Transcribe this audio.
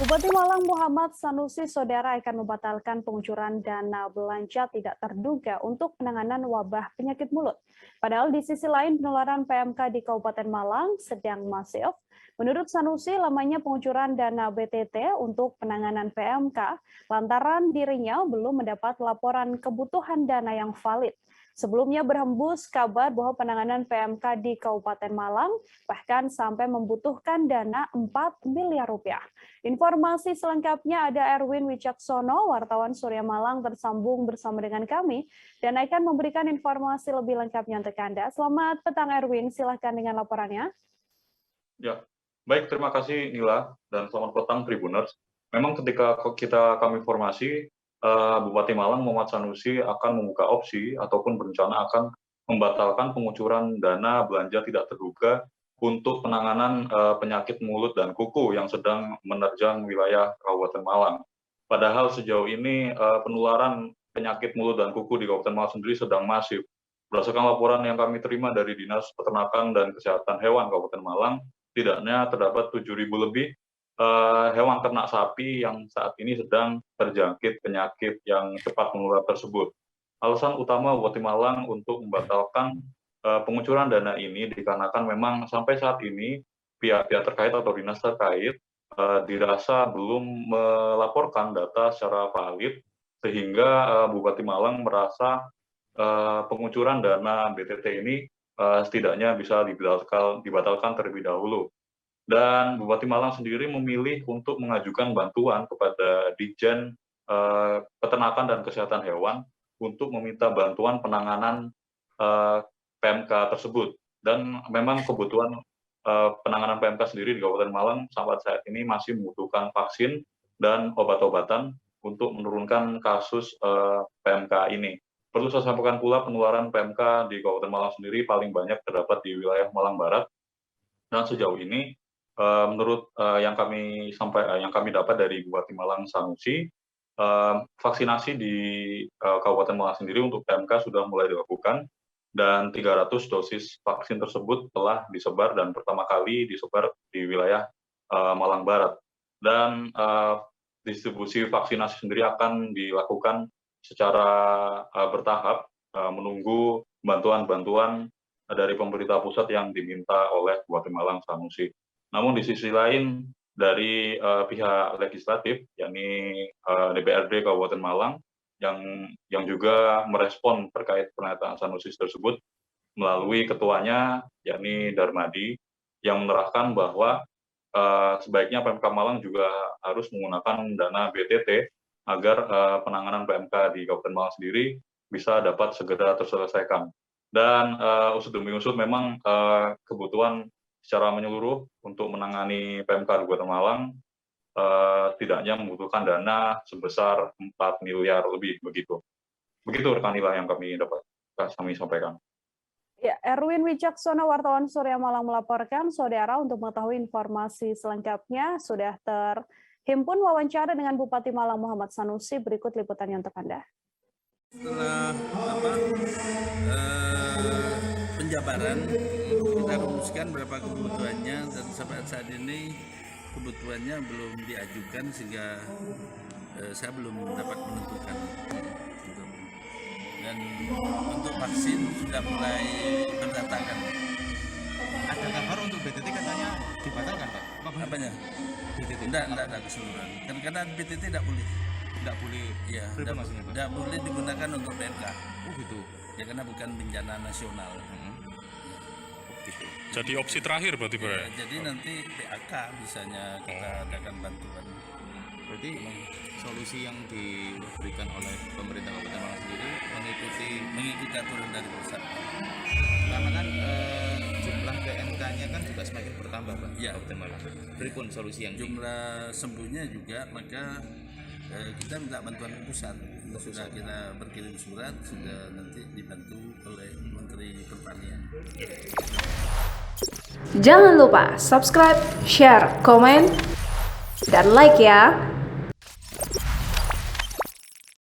Bupati Malang Muhammad Sanusi Saudara akan membatalkan pengucuran dana belanja tidak terduga untuk penanganan wabah penyakit mulut. Padahal di sisi lain penularan PMK di Kabupaten Malang sedang masif. Menurut Sanusi, lamanya pengucuran dana BTT untuk penanganan PMK lantaran dirinya belum mendapat laporan kebutuhan dana yang valid. Sebelumnya berhembus kabar bahwa penanganan PMK di Kabupaten Malang bahkan sampai membutuhkan dana 4 miliar rupiah. Informasi selengkapnya ada Erwin Wicaksono, wartawan Surya Malang tersambung bersama dengan kami dan akan memberikan informasi lebih lengkapnya untuk Anda. Selamat petang Erwin, silahkan dengan laporannya. Ya, baik, terima kasih Nila dan selamat petang Tribuners. Memang ketika kami informasi, Bupati Malang Muhammad Sanusi akan membuka opsi ataupun berencana akan membatalkan pengucuran dana belanja tidak terduga untuk penanganan penyakit mulut dan kuku yang sedang menerjang wilayah Kabupaten Malang. Padahal sejauh ini penularan penyakit mulut dan kuku di Kabupaten Malang sendiri sedang masif. Berdasarkan laporan yang kami terima dari Dinas Peternakan dan Kesehatan Hewan Kabupaten Malang, tidaknya terdapat 7.000 lebih hewan ternak sapi yang saat ini sedang terjangkit penyakit yang cepat menular tersebut. Alasan utama Bupati Malang untuk membatalkan pengucuran dana ini dikarenakan memang sampai saat ini pihak-pihak terkait atau dinas terkait dirasa belum melaporkan data secara valid sehingga Bupati Malang merasa pengucuran dana BTT ini setidaknya bisa dibatalkan terlebih dahulu. Dan Bupati Malang sendiri memilih untuk mengajukan bantuan kepada Ditjen Peternakan dan Kesehatan Hewan untuk meminta bantuan penanganan PMK tersebut. Dan memang kebutuhan penanganan PMK sendiri di Kabupaten Malang sampai saat ini masih membutuhkan vaksin dan obat-obatan untuk menurunkan kasus PMK ini. Perlu saya sampaikan pula penularan PMK di Kabupaten Malang sendiri paling banyak terdapat di wilayah Malang Barat. Dan sejauh ini menurut yang kami dapat dari Bupati Malang Sanusi, vaksinasi di Kabupaten Malang sendiri untuk PMK sudah mulai dilakukan dan 300 dosis vaksin tersebut telah disebar dan pertama kali disebar di wilayah Malang Barat. Dan distribusi vaksinasi sendiri akan dilakukan secara bertahap menunggu bantuan-bantuan dari pemerintah pusat yang diminta oleh Bupati Malang Sanusi. Namun di sisi lain dari pihak legislatif, yakni DPRD Kabupaten Malang, yang juga merespon terkait pernyataan Sanusi tersebut melalui ketuanya, yakni Darmadi, yang menerahkan bahwa sebaiknya PMK Malang juga harus menggunakan dana BTT agar penanganan PMK di Kabupaten Malang sendiri bisa dapat segera terselesaikan. Dan usut demi usut memang kebutuhan secara menyeluruh untuk menangani PMK di Kabupaten Malang tidaknya membutuhkan dana sebesar 4 miliar lebih begitu. Begitu rekan Nila yang kami sampaikan. Ya, Erwin Wicaksono, wartawan Surya Malang melaporkan. Saudara, untuk mengetahui informasi selengkapnya sudah terhimpun wawancara dengan Bupati Malang Muhammad Sanusi. Berikut liputannya untuk Anda. Setelah penjabaran, kita rumuskan berapa kebutuhannya dan sampai saat ini kebutuhannya belum diajukan sehingga saya belum dapat menentukan. Dan untuk vaksin sudah mulai berdatangan. Ada kabar untuk BTT katanya dibatalkan, Pak? Apanya? BTT? Tidak ada keseluruhan. Karena BTT tidak boleh. Tidak boleh. Ya, tidak boleh digunakan untuk PMK. Oh gitu. Ya karena bukan bencana nasional. Gitu. Jadi opsi terakhir berarti Pak? Ya, jadi nanti PAK misalnya kita adakan bantuan. Berarti solusi yang diberikan oleh pemerintah Kabupaten Malang sendiri mengikuti aturan dari pusat. karena kan jumlah PMK-nya kan juga semakin bertambah, Pak. Ya. Kabupaten Malang. Berikut solusi yang Jumlah sembuhnya juga, maka kita minta bantuan ke pusat. Sudah kita berkirim surat, sudah nanti dibantu oleh Menteri Pertanian. Jangan lupa subscribe, share, komen, dan like ya.